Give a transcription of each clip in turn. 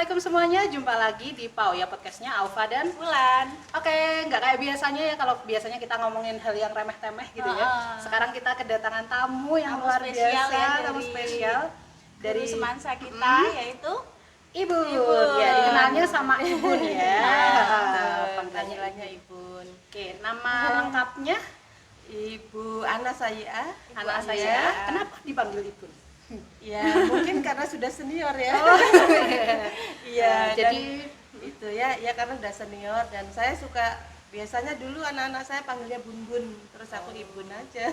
Assalamualaikum semuanya, jumpa lagi di Pau ya podcastnya Aufa dan Bulan. Oke, nggak kayak biasanya ya, kalau biasanya kita ngomongin hal yang remeh-temeh gitu ya. Sekarang kita kedatangan tamu yang luar biasa, ya, tamu spesial dari semansa kita yaitu Ibun. Ibun. Ya, dikenalnya sama Ibun ya. Panggilannya Ibun. Oke, nama lengkapnya Ibu Ana saya. anak saya. Kenapa dipanggil Ibun? Ya mungkin karena sudah senior ya. Oh, Iya. jadi itu ya karena udah senior dan saya suka biasanya dulu anak-anak saya panggilnya Bun-Bun, terus aku Ibun aja.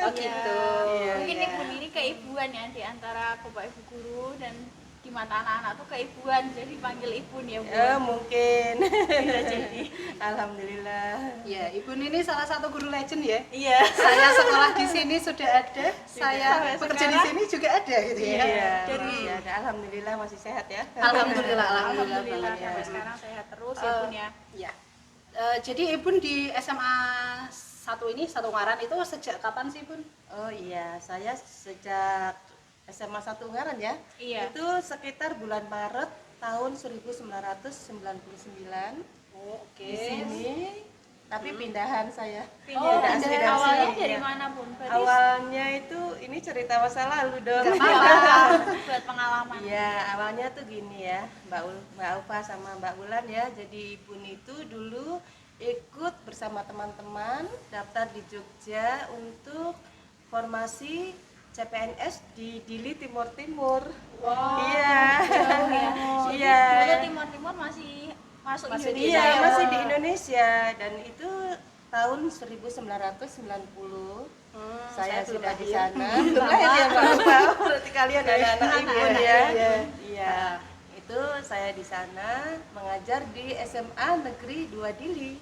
oh gitu. Iya, mungkin ya. Ibun ini keibuan ya di antara bapak ibu guru dan di mata anak-anak tuh keibuan, jadi panggil Ibun ya Bu. Mungkin. Bisa jadi. Alhamdulillah. Ya, Ibun ini salah satu guru legend ya. Iya. Saya sekolah di sini sudah ada, saya sampai bekerja di sekarang. sini juga ada gitu ya. Iya. Jadi- Masih ada. Alhamdulillah masih sehat ya. Alhamdulillah Alhamdulillah banget ya. sampai sekarang sehat terus ya Bun ya. Ya. Jadi Ibun di SMA 1 ini, Satu Ungaran itu sejak kapan sih, Bun? Oh iya, saya sejak SMA 1 Ungaran ya. Iya. Itu sekitar bulan Maret tahun 1999 Oh, oke. di sini. Tapi pindahan saya. Pindah Tidak asli dari awalnya sini, dari ya. mana Bun? Berarti Awalnya itu ini cerita masa lalu dong. Nggak apa-apa. buat pengalaman. Iya, awalnya tuh gini ya, Mbak Ufa sama Mbak Wulan ya. Jadi Ibun itu dulu ikut bersama teman-teman daftar di Jogja untuk formasi CPNS di Dili Timur Timur. Wow. Iya. Jauh ya. Iya. Dulu Timur-Timur masih masuk Masih di Indonesia Iya, ya, masih Bun? di Indonesia dan itu tahun 1990. Saya belum sudah lahir. di sana. Belum lahir ya Mbak Ufa. Berarti kalian anak-anak Ibun ya. Iya. Iya. Itu saya di sana mengajar di SMA Negeri 2 Dili.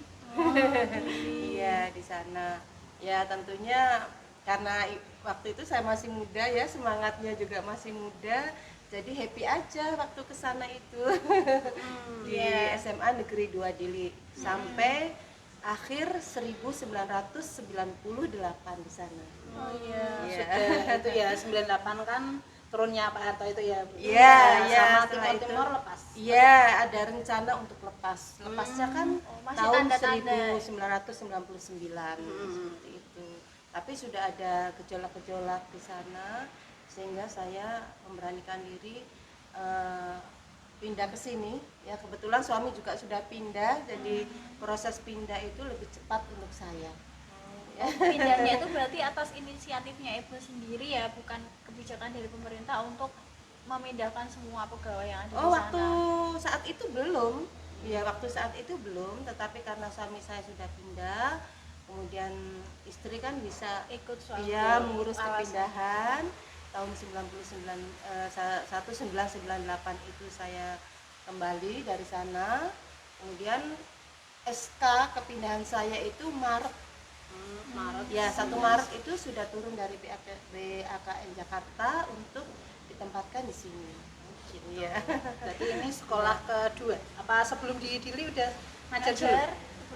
Iya, di sana. Ya, tentunya karena waktu itu saya masih muda ya, semangatnya juga masih muda. Jadi happy aja waktu ke sana itu. Di Iya. SMA Negeri 2 Dili sampai akhir 1998 di sana. Oh iya. Iya. Sudah itu ya 98 kan turunnya Pak Harto itu ya. Bu? Iya, iya, Sama setelah itu. Timur lepas. Iya, ada rencana untuk lepas. Lepasnya kan Oh, masih tahun tanda-tanda. 1999 seperti itu. Tapi sudah ada gejolak-gejolak di sana sehingga saya memberanikan diri pindah ke sini. Ya kebetulan suami juga sudah pindah, jadi proses pindah itu lebih cepat untuk saya. Pindahnya itu berarti atas inisiatifnya Ibu sendiri ya, bukan kebijakan dari pemerintah untuk memindahkan semua pegawai yang ada Oh, di waktu sana. saat itu belum. Ya, waktu saat itu belum, tetapi karena suami saya sudah pindah, kemudian istri kan bisa Ikut suami. iya mengurus alasan. kepindahan tahun 1998 itu saya kembali dari sana. Kemudian SK kepindahan saya itu Maret. Maret. Ya, 1 Maret itu sudah turun dari BAKN Jakarta untuk ditempatkan di sini. Iya. Berarti ini sekolah kedua. Apa sebelum di Dili udah ngajar dulu? Ngajar.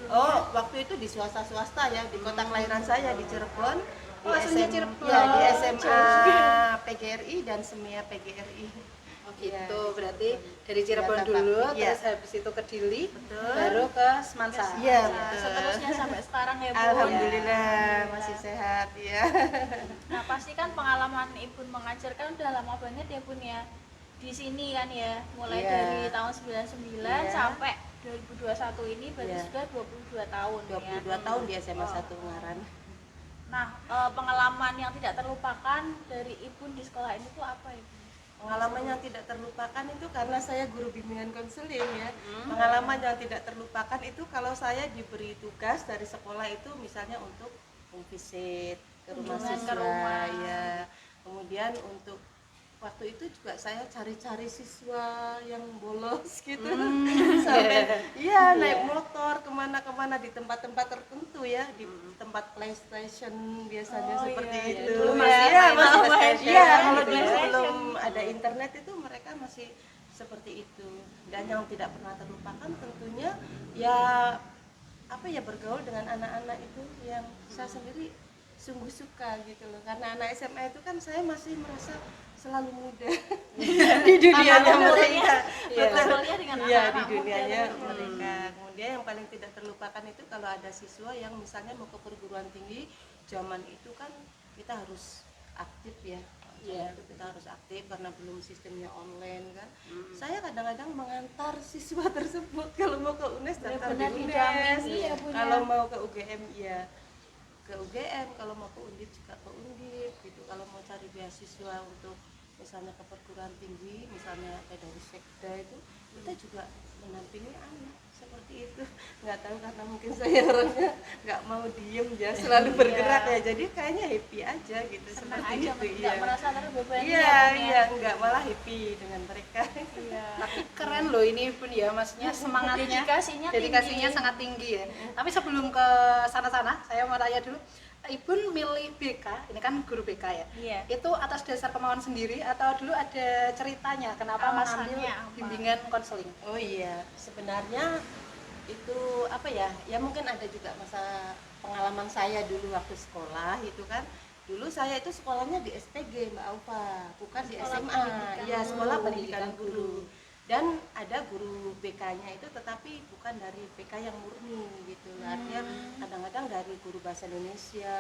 Oh, waktu itu di swasta ya, di kota kelahiran saya di Cirebon. Oh, aslinya Cirebon. Ya, di Oh, SMA PGRI dan SEMIA PGRI. Oh gitu, Iya, berarti dari Cirebon Iya, dulu, iya. terus habis itu ke Dili, Betul. baru ke Semansa. Iya, Nah, betul. seterusnya sampai sekarang ya Bu. Alhamdulillah Ya. masih sehat ya. Nah pasti kan pengalaman Ibu mengajar kan udah lama banget ya Bun ya di sini kan ya, mulai Iya. dari tahun 99 Iya. sampai 2021 ini berarti Iya. sudah 22 tahun 22 ya. tahun di SMA Oh. 1 Ungaran. Nah pengalaman yang tidak terlupakan dari Ibu di sekolah ini tuh apa Ibu? Pengalaman yang tidak terlupakan itu karena saya guru bimbingan konseling ya. Pengalaman yang tidak terlupakan itu kalau saya diberi tugas dari sekolah itu misalnya untuk visit ke rumah Kunjungan siswa ke rumah. ya. Kemudian untuk waktu itu juga saya cari-cari siswa yang bolos gitu sampai iya naik motor kemana-kemana di tempat-tempat tertentu ya, di tempat PlayStation biasanya Oh, seperti iya, iya. itu. Dulu Ya, masih iya, main masih PlayStation iya, gitu kalau ya. dulu PlayStation. belum ada internet itu mereka masih seperti itu. Dan yang tidak pernah terlupakan tentunya ya apa ya, bergaul dengan anak-anak itu yang saya sendiri sungguh suka gitu loh, karena anak SMA itu kan saya masih merasa selalu muda di dunianya mereka. Ngobrolnya dengan Iya, di anak-anak muda dunianya tadi. mereka. Kemudian yang paling tidak terlupakan itu kalau ada siswa yang misalnya mau ke perguruan tinggi, zaman itu kan kita harus aktif ya. Iya. Itu kita harus aktif karena belum sistemnya online kan. Saya kadang-kadang mengantar siswa tersebut kalau mau ke UNES daftar di Benar-benar UNES. didampingi ya, Bun, ya. Kalau mau ke UGM ya ke UGM, kalau mau ke Undip juga ke Undip gitu. Kalau mau cari beasiswa untuk misalnya ke perguruan tinggi, misalnya kayak dari Sekda itu, kita juga menampingi anak seperti itu. Nggak tahu karena mungkin saya orangnya nggak mau diem ya, selalu bergerak ya, jadi kayaknya happy aja gitu. Senang seperti aja, itu. nggak merasa terbebani Iya, ya, Bun, ya. iya, nggak malah happy dengan mereka. Iya. Tapi keren loh ini Bun ya, maksudnya semangatnya, Dedikasinya tinggi. sangat tinggi ya. Tapi sebelum ke sana-sana, saya mau tanya dulu, Ibu milih BK, ini kan guru BK ya. Iya. Itu atas dasar kemauan sendiri atau dulu ada ceritanya kenapa mengambil Alasannya apa? bimbingan konseling? Oh iya, sebenarnya itu apa ya? Ya mungkin ada juga masa pengalaman saya dulu waktu sekolah itu kan. Dulu saya itu sekolahnya di SPG Mbak Aufa, bukan di Sekolah SMA. pendidikan Ya, sekolah guru. pendidikan guru. Dan ada guru BK-nya itu tetapi bukan dari BK yang murni gitu. Artinya kadang-kadang dari guru bahasa Indonesia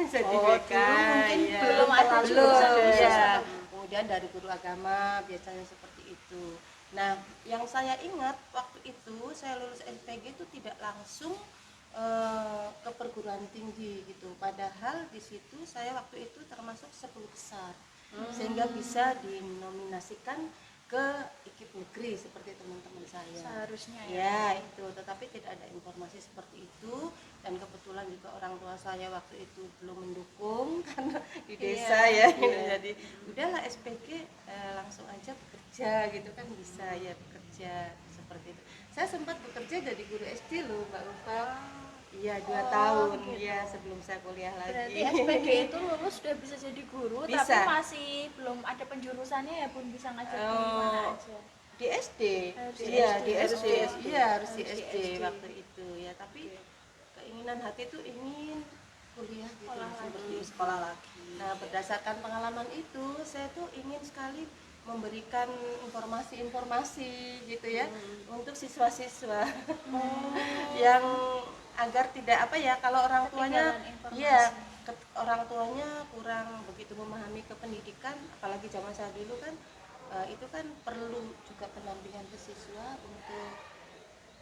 jadi Oh, BK. dulu mungkin ya. belum ada Belum, jurusan khusus ya. atau- Kemudian dari guru agama biasanya seperti itu. Nah, yang saya ingat waktu itu saya lulus SPG itu tidak langsung ke perguruan tinggi gitu. Padahal di situ saya waktu itu termasuk 10 besar. Sehingga bisa dinominasikan ke IKIP negeri seperti teman-teman saya. Seharusnya ya. Ya itu, tetapi tidak ada informasi seperti itu dan kebetulan juga orang tua saya waktu itu belum mendukung karena di desa ya. Jadi udahlah SPG langsung aja bekerja gitu kan bisa ya bekerja seperti itu. Saya sempat bekerja jadi guru SD loh Mbak Ufa. Iya 2 tahun gitu. ya sebelum saya kuliah lagi. Berarti SPG itu lulus sudah bisa jadi guru, Bisa. tapi masih belum ada penjurusannya ya, Bun, bisa ngajar di mana aja. Di SD, Harus di iya SD. di Harus SD, di SD. iya harus di Harus di SD SD. waktu itu ya. Tapi keinginan hati itu ingin kuliah gitu, Sekolah seperti lagi. Sekolah lagi. Nah berdasarkan pengalaman itu, saya tuh ingin sekali memberikan informasi-informasi gitu ya untuk siswa-siswa yang agar tidak apa ya kalau orang tuanya Ketinggalan informasi. ya orang tuanya kurang begitu memahami kependidikan, apalagi zaman saya dulu kan itu kan perlu juga pendampingan ke siswa untuk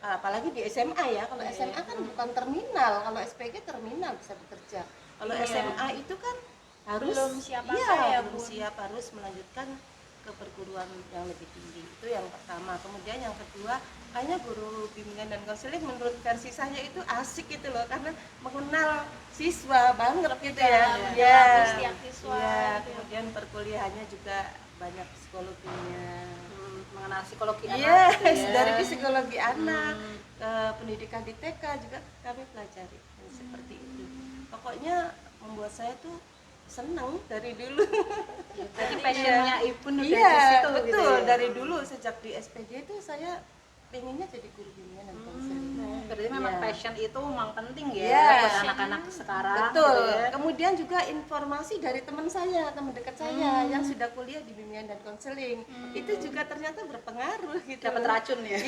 apalagi di SMA ya. Kalau SMA kan bukan terminal, kalau SPG terminal bisa bekerja. Kalau Iya. SMA itu kan harus Belum siap iya, apa ya, belum Bun? siap, harus melanjutkan ke perguruan yang lebih tinggi. Itu yang pertama. Kemudian yang kedua, kayaknya guru bimbingan dan konseling menurut versi saya itu asik gitu loh, karena mengenal siswa banget gitu ya. mengenal Ya. setiap siswa Iya, gitu ya. kemudian perkuliahannya juga banyak psikologinya. Mengenal psikologi anak Iya, gitu ya. dari psikologi anak ke pendidikan di TK juga kami pelajari seperti itu. Pokoknya membuat saya tuh senang dari dulu. Jadi passionnya Ibu udah Iya, di situ betul. gitu ya. Dari dulu sejak di SPG itu saya pengennya jadi guru bimbingan dan konseling. Berarti memang Iya. passion itu memang penting ya Iya. buat anak-anak sekarang. Betul. gitu ya. Kemudian juga informasi dari teman saya, teman dekat saya yang sudah kuliah di bimbingan dan konseling. Itu juga ternyata berpengaruh gitu. Dapat racun ya.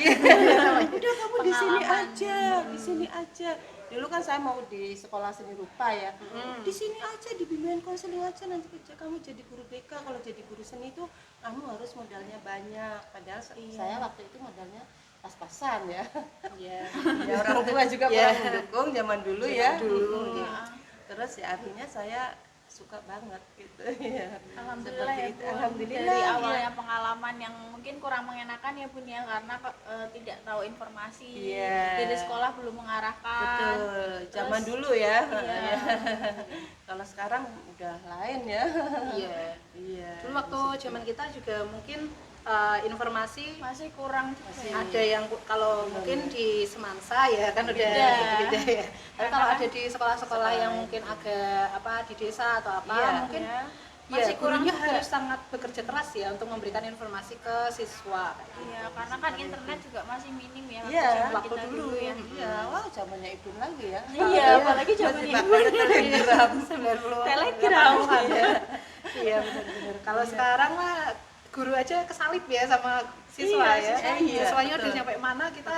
Udah kamu di sini aja, di sini aja. Dulu kan saya mau di sekolah seni rupa ya. Di sini aja di bimbingan konseling aja, nanti kerja kamu jadi guru BK. Kalau jadi guru seni itu kamu harus modalnya banyak. Padahal saya waktu itu modalnya pas-pasan ya. Iya. Ya orang tua juga kurang mendukung zaman dulu ya. Dulu. Terus ya akhirnya saya suka banget gitu ya. Alhamdulillah Seperti ya, itu. Bun. Alhamdulillah. Dari ya. awalnya pengalaman yang mungkin kurang mengenakan ya, Bun, ya, karena tidak tahu informasi. Iya. Dari sekolah belum mengarahkan. Betul. Zaman Terus, dulu ya. Iya. Kalau sekarang udah lain ya. Iya. Iya. Dulu waktu zaman kita juga mungkin informasi masih kurang juga Masih. ya. ada yang kalau mungkin di Semansa ya kan udah Beda. beda ya. Tapi kalau ada di sekolah-sekolah yang mungkin agak apa di desa atau apa Iya. mungkin Ya. masih kurang juga. harus sangat bekerja keras ya untuk memberikan informasi ke siswa. Iya, karena kan internet juga masih minim ya Iya, zaman waktu kita dulu ya. Iya, wah zamannya Ibu lagi ya. Iya, apalagi zaman Masih Ibu. pakai telegram. 90 Telegram. ada. Iya benar-benar. Kalau sekarang mah guru aja kesalip ya sama siswa ya. Siswanya udah nyampe mana kita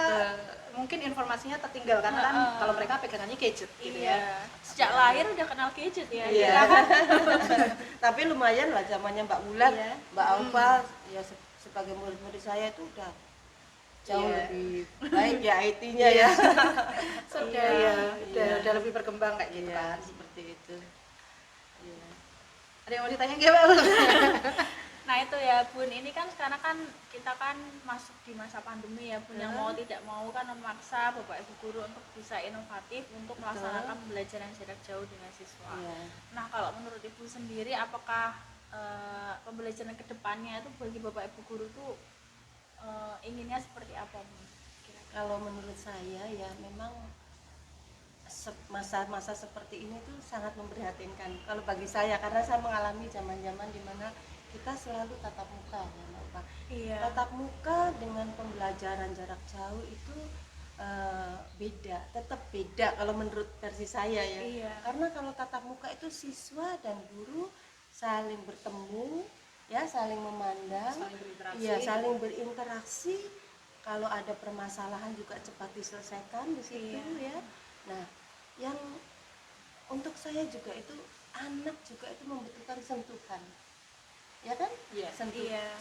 mungkin informasinya tertinggal karena kan kalau mereka pegangannya gadget gitu ya. Sejak lahir udah kenal gadget ya. Iya. Tapi lumayan lah zamannya Mbak Wulan, Mbak Alfa ya sebagai murid-murid saya itu udah jauh lebih baik ya IT-nya ya. Sudah udah lebih berkembang kayak gitu kan. Seperti itu. Iya. Ada yang mau ditanya nggak Mbak? Nah itu ya Bun, ini kan sekarang kan kita kan masuk di masa pandemi ya Bun, yang mau tidak mau kan memaksa Bapak Ibu guru untuk bisa inovatif untuk melaksanakan pembelajaran jarak jauh dengan siswa. Nah kalau menurut Ibu sendiri, apakah pembelajaran kedepannya itu bagi Bapak Ibu guru tuh inginnya seperti apa Bun? Kalau menurut saya ya memang masa-masa seperti ini tuh sangat memprihatinkan kalau bagi saya, karena saya mengalami zaman-zaman dimana kita selalu tatap muka ya Mbak Pak. Tatap muka dengan pembelajaran jarak jauh itu beda, tetap beda kalau menurut versi saya ya. Karena kalau tatap muka itu siswa dan guru saling bertemu ya, saling memandang, saling berinteraksi. Kalau ada permasalahan juga cepat diselesaikan di situ ya. Nah, yang untuk saya juga itu anak juga itu membutuhkan sentuhan. Ya kan?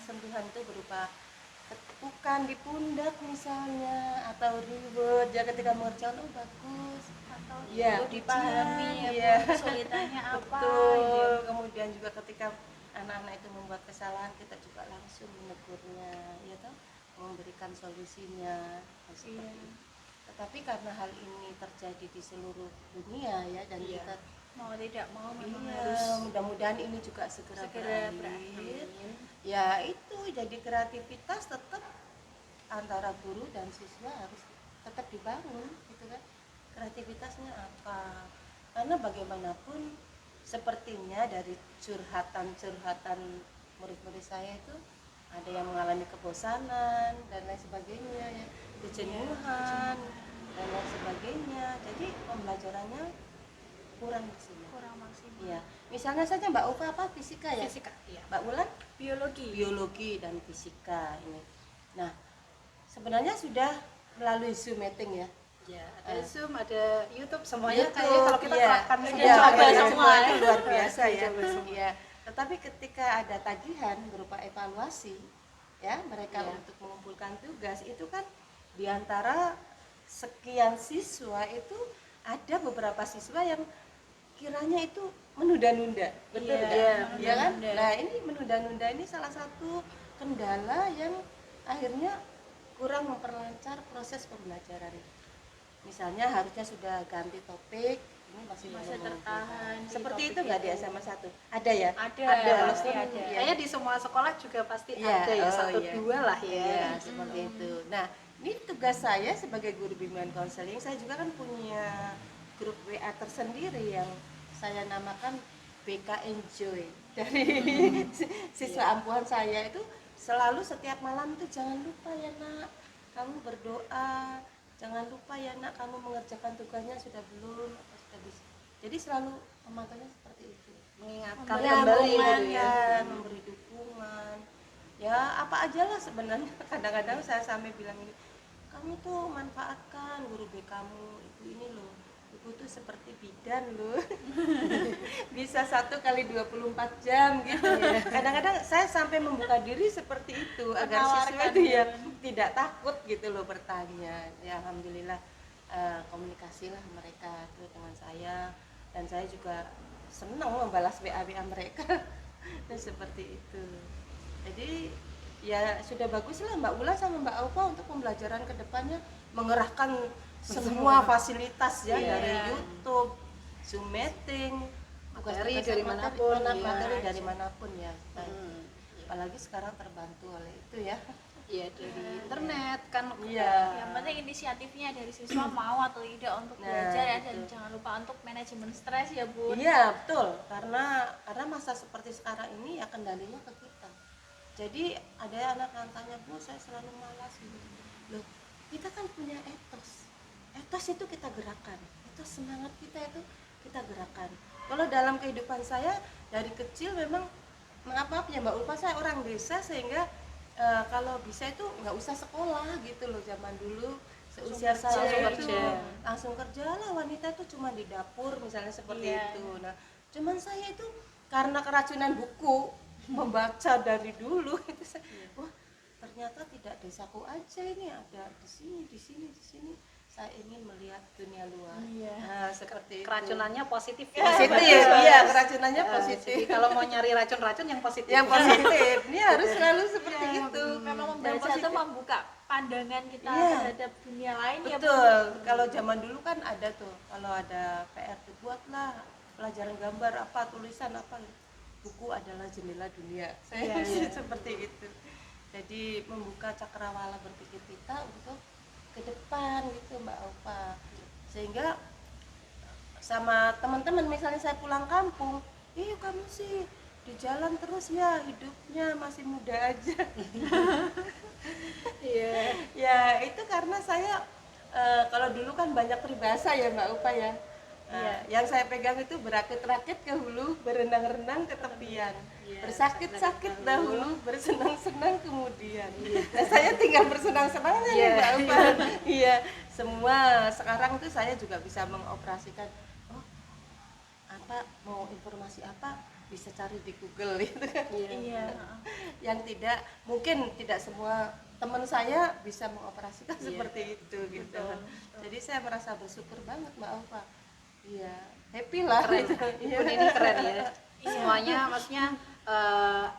Sentuhan itu berupa ketukan di pundak misalnya, atau reward ya ketika mengerjakan, oh bagus, atau dipahami kesulitannya apa. Betul. Kemudian juga ketika anak-anak itu membuat kesalahan, kita juga langsung menegurnya, ya toh, memberikan solusinya. Tetapi karena hal ini terjadi di seluruh dunia ya, dan kita mau tidak mau memang harus, mudah-mudahan ini juga segera berakhir. Ya itu jadi kreativitas tetap antara guru dan siswa harus tetap dibangun gitu kan. Kreativitasnya apa? Karena bagaimanapun sepertinya dari curhatan murid-murid saya itu ada yang mengalami kebosanan dan lain sebagainya ya, kejenuhan dan lain sebagainya. Jadi pembelajarannya kurang maksimal. Iya. Misalnya saja Mbak Ufa apa fisika ya? Fisika, iya. Mbak Wulan biologi dan fisika ini. Nah, sebenarnya sudah melalui Zoom meeting ya. Ya, ada Zoom, ada YouTube, semuanya kayaknya kalau kita terapkan semua itu luar biasa ya. Iya. Tetapi ketika ada tagihan berupa evaluasi ya, mereka untuk mengumpulkan tugas itu kan diantara sekian siswa itu ada beberapa siswa yang kiranya itu menunda-nunda, betul ya kan? Nah ini menunda-nunda ini salah satu kendala yang akhirnya kurang memperlancar proses pembelajaran. Misalnya harusnya sudah ganti topik, ini masih tertahan. Seperti itu nggak di SMA 1? Ada ya? Ada. Kayaknya di semua sekolah juga pasti ada ya, satu dua lah ya. Seperti itu. Nah ini tugas saya sebagai guru bimbingan konseling, saya juga kan punya grup WA tersendiri yang saya namakan BK Enjoy. Dari siswa ampuhan saya itu selalu setiap malam itu, jangan lupa ya nak, kamu berdoa, jangan lupa ya nak, kamu mengerjakan tugasnya sudah belum, atau sudah bisa. Jadi selalu memantaunya seperti itu, mengingatkan kembali gitu ya, memberi dukungan. Ya apa aja lah sebenarnya. Kadang-kadang saya sampai bilang ini, kamu tuh manfaatkan guru BK kamu, ibu ini loh, ibu tuh seperti bidan loh. Bisa 1 kali 24 jam gitu ya. Kadang-kadang saya sampai membuka diri seperti itu agar siswa itu ya tidak takut gitu loh bertanya. Ya alhamdulillah komunikasilah mereka tuh dengan saya, dan saya juga senang membalas WA mereka. Dan seperti itu. Jadi ya sudah bagus lah Mbak Ula sama Mbak Aufa untuk pembelajaran kedepannya mengerahkan semua fasilitas ya, dari YouTube, Zoom meeting, materi dari manapun, materi dari manapun ya. Apalagi sekarang terbantu oleh itu ya. Iya, dari internet kan. Yang penting inisiatifnya dari siswa mau atau tidak untuk belajar ya, dan jangan lupa untuk manajemen stres ya Bu. Iya betul, karena masa seperti sekarang ini ya kendalinya ke kita. Jadi ada anak yang tanya, Bu saya selalu malas gitu. Loh kita kan punya etos itu kita gerakan, etos semangat kita itu kita gerakan. Kalau dalam kehidupan saya dari kecil memang maaf ya Mbak Ulfa, saya orang desa sehingga kalau bisa itu nggak usah sekolah gitu loh. Zaman dulu seusia saya itu langsung kerja lah, wanita itu cuma di dapur misalnya seperti itu. Nah cuman saya itu karena keracunan buku membaca dari dulu itu saya, wah ternyata tidak desaku aja ini, ada di sini saya ingin melihat dunia luar. Nah seperti keracunannya positif positif iya, keracunannya positif. Jadi kalau mau nyari racun-racun yang positif, ini harus selalu seperti itu. Memang membaca itu membuka pandangan kita terhadap dunia lain. Betul. Kalau zaman dulu kan ada tuh, kalau ada PR dibuatlah pelajaran gambar apa, tulisan apa, buku adalah jendela dunia. Saya seperti itu. Jadi membuka cakrawala berpikir kita untuk ke depan gitu Mbak Ulfa. Sehingga sama teman-teman misalnya saya pulang kampung, kamu sih di jalan terus ya, hidupnya masih muda aja. Ya itu karena saya kalau dulu kan banyak peribahasa ya Mbak Ulfa ya. Yang saya pegang itu berakit-rakit ke hulu, berenang-renang ke tepian, bersakit-sakit dahulu, bersenang-senang kemudian. Nah, saya tinggal bersenang-senangnya nih Mbak Ulfa. Iya, semua sekarang tuh saya juga bisa mengoperasikan. Oh, apa mau informasi apa bisa cari di Google gitu kan. Yang mungkin tidak semua teman saya bisa mengoperasikan seperti itu gitu. Betul. Jadi saya merasa bersyukur banget Mbak Ulfa. Iya, happy lah. Keren. Ini keren ya. Semuanya maksudnya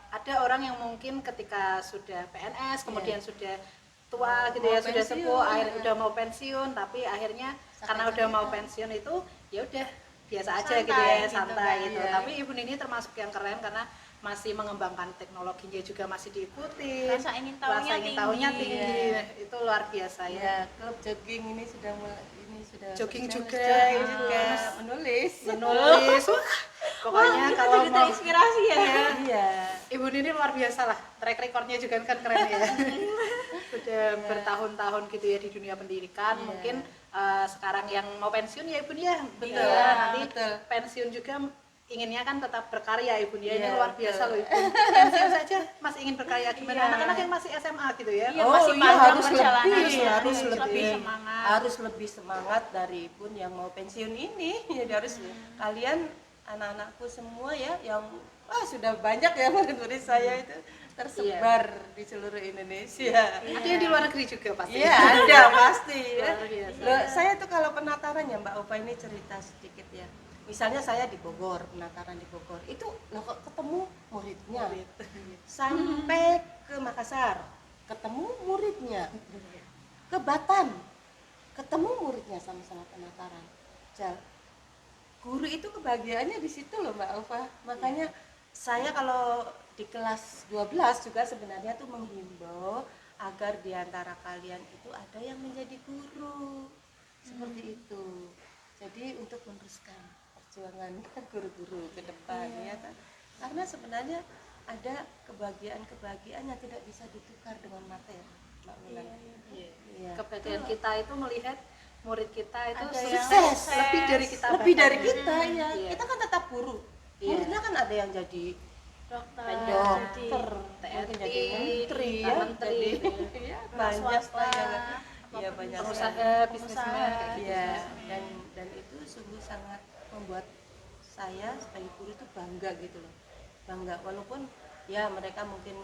ada orang yang mungkin ketika sudah PNS kemudian sudah tua gitu ya, sudah sepuh, udah mau pensiun, tapi akhirnya karena udah mau pensiun itu ya udah biasa aja gitu ya, santai gitu. Tapi Ibu Nini termasuk yang keren karena masih mengembangkan teknologinya juga masih diikuti. Rasa ingin tahunya tinggi. Itu luar biasa ya. Klub jogging ini sudah mulai jogging juga menulis. Pokoknya kalau mau terinspirasi ya. Ibu Nini luar biasa lah, track recordnya juga kan keren ya. Sudah bertahun-tahun gitu ya di dunia pendidikan. Mungkin sekarang yang mau pensiun ya Ibu Nini ya, nanti pensiun juga inginnya kan tetap berkarya Ibu Nia. Ini luar biasa loh Ibu. Pensiun saja masih ingin berkarya, gimana anak-anak yang masih SMA gitu ya. Masih harus lebih semangat dari Ibu yang mau pensiun ini. Jadi harus kalian anak-anakku semua ya yang sudah banyak ya murid-murid saya itu tersebar di seluruh Indonesia. Ada yang di luar negeri juga pasti. Iya, ada pasti. Loh, saya tuh kalau penataran ya Mbak Ulfa ini cerita sedikit ya. Misalnya saya di Bogor, penataran di Bogor, itu kok ketemu muridnya, sampai ke Makassar, ketemu muridnya, ke Batam, ketemu muridnya sama-sama penataran. Guru itu kebahagiaannya di situ loh Mbak Ulfa. Makanya saya kalau di kelas 12 juga sebenarnya tuh menghimbau agar di antara kalian itu ada yang menjadi guru, seperti itu. Jadi untuk meneruskan perjuangan guru-guru ke depan ya kan? Karena sebenarnya ada kebahagiaan yang tidak bisa ditukar dengan materi Mbak Wulan. Kebahagiaan kita itu melihat murid kita itu sukses lebih dari kita ya. Kita kan tetap guru, muridnya kan ada yang jadi dokter, mungkin jadi menteri ya, banyak lah ya, banyak pengusaha, bisnismen dan itu sungguh sangat membuat saya sebagai guru itu bangga gitu loh, bangga walaupun ya mereka mungkin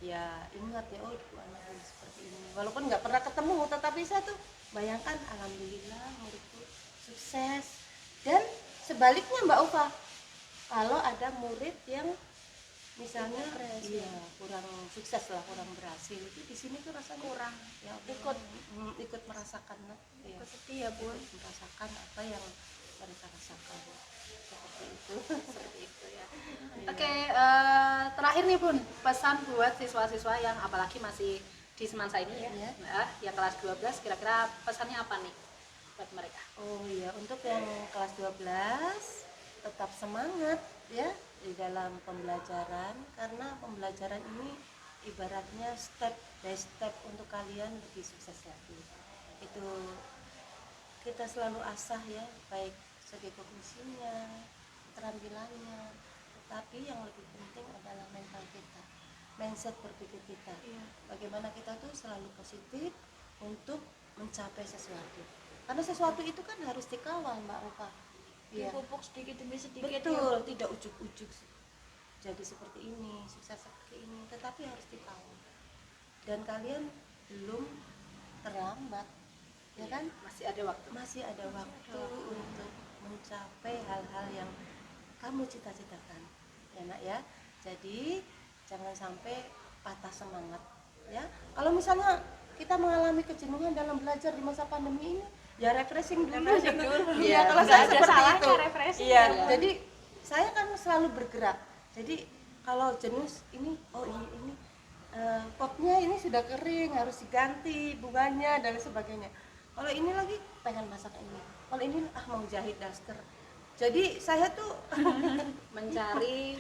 ya ingat ya ibu anak seperti ini walaupun nggak pernah ketemu, tetapi saya tuh bayangkan alhamdulillah muridku sukses. Dan sebaliknya Mbak Ulfa, kalau ada murid yang misalnya kurang sukses lah, kurang berhasil, itu di sini tuh rasanya kurang ya ikut merasakan ikut sedih ya Bun, merasakan apa yang mereka rasakan seperti itu ya. Oke, terakhir nih Bun, pesan buat siswa-siswa yang apalagi masih di Semansa ini yang kelas 12, kira-kira pesannya apa nih buat mereka? Oh iya, untuk yang kelas 12 tetap semangat ya di dalam pembelajaran, karena pembelajaran ini ibaratnya step by step untuk kalian lebih sukses lagi. Itu kita selalu asah ya, baik segi kognisinya, keterampilannya, tapi yang lebih penting adalah mental kita, mindset berpikir kita. Bagaimana kita tuh selalu positif untuk mencapai sesuatu. Karena sesuatu itu kan harus dikawal, Mbak Oka. Dipupuk sedikit demi sedikit. Betul, tidak ujuk-ujuk jadi seperti ini, sukses seperti ini, tetapi harus dikawal. Dan kalian belum terlambat, ya kan? Masih ada waktu. Masih ada waktu untuk mencapai hal-hal yang kamu cita-citakan, ya nak ya. Jadi jangan sampai patah semangat, ya. Kalau misalnya kita mengalami kejenuhan dalam belajar di masa pandemi ini, ya refreshing dulu. Iya, kalau saya seperti itu. Iya, jadi saya kan selalu bergerak. Jadi kalau jenuh ini, oh ini potnya ini sudah kering, harus diganti bunganya dan sebagainya. Kalau ini lagi pengen masak ini, kalau ini mau jahit daster. Jadi saya tuh mencari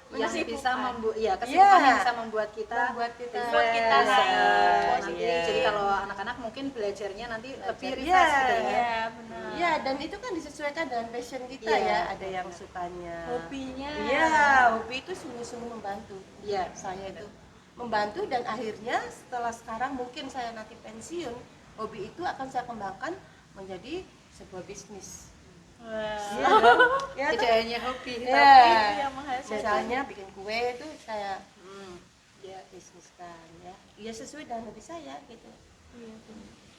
yang Kesibukan. bisa membuat kesibukan yang bisa membuat kita mood kita positif. Jadi kalau anak-anak mungkin belajarnya nanti lebih refresh Iya. gitu ya. Iya, benar. Iya, dan itu kan disesuaikan dengan passion kita Iya. ya. Ada yang sukanya Hobinya. Iya, hobi itu sungguh-sungguh membantu. Iya. Saya itu membantu dan akhirnya setelah sekarang mungkin saya nanti pensiun, hobi itu akan saya kembangkan menjadi sebuah bisnis. Iya dong. Ya, Tidak toh? hanya hobi, Iya. tapi yang menghasilkan. Misalnya bikin kue itu saya ya bisniskan ya. Ya sesuai dengan hobi saya gitu. Iya,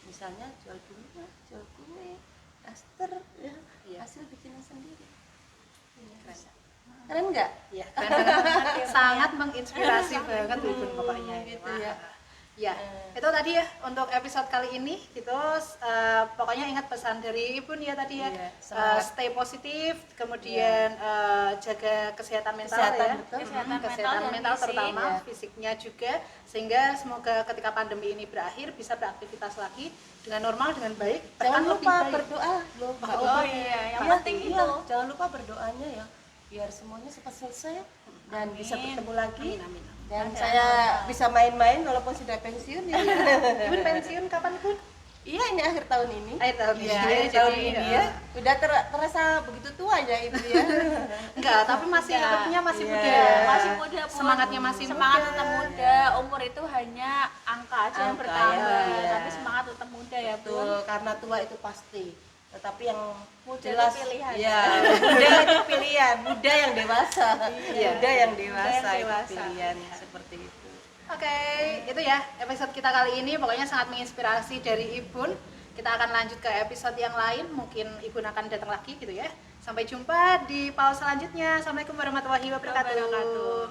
Misalnya jual bunga, jual kue, daster ya, Iya. hasil bikinan sendiri. keren. Keren nggak? Ya, keren banget. Sangat menginspirasi banget Ibu pokoknya gitu Wah. ya. Ya, itu tadi ya untuk episode kali ini gitu. Pokoknya ingat pesan dari Ibu ya tadi ya. Iya, semangat. Stay positif, kemudian jaga kesehatan mental Kesehatan, ya. betul. Kesehatan Kesehatan mental dan mental fisik. terutama Iya. fisiknya juga, sehingga semoga ketika pandemi ini berakhir bisa beraktivitas lagi dengan normal, dengan baik. Jangan bahkan lebih lupa baik. berdoa loh, Mbak Oh Oka. iya, yang Iya, penting iya, itu. jangan lupa berdoanya ya, biar semuanya cepat selesai dan bisa bertemu lagi. Amin, amin. Dan Ada. saya bisa main-main walaupun sudah pensiun ya. Ibu pensiun kapan Ibu? Iya, ini akhir tahun ini. Akhir tahun ini. Iya, akhir Jadi, tahun ini ya. Udah terasa begitu tua ya Ibu ya. Enggak, tapi masih hidupnya masih Iya. muda. Masih muda, Bu. Semangatnya masih Semangat muda. tetap muda. Umur itu hanya angka aja yang Angka, bertambah, iya. tapi semangat tetap muda ya, Bu. Betul, karena tua itu pasti. Tetapi yang Muda jelas itu pilihan. ya, muda itu pilihan, muda yang dewasa. Iya. Muda yang dewasa itu dewasa. pilihan seperti itu. Oke, itu ya episode kita kali ini. Pokoknya sangat menginspirasi dari Ibun. Kita akan lanjut ke episode yang lain. Mungkin Ibun akan datang lagi gitu ya. Sampai jumpa di pause selanjutnya. Assalamualaikum warahmatullahi wabarakatuh.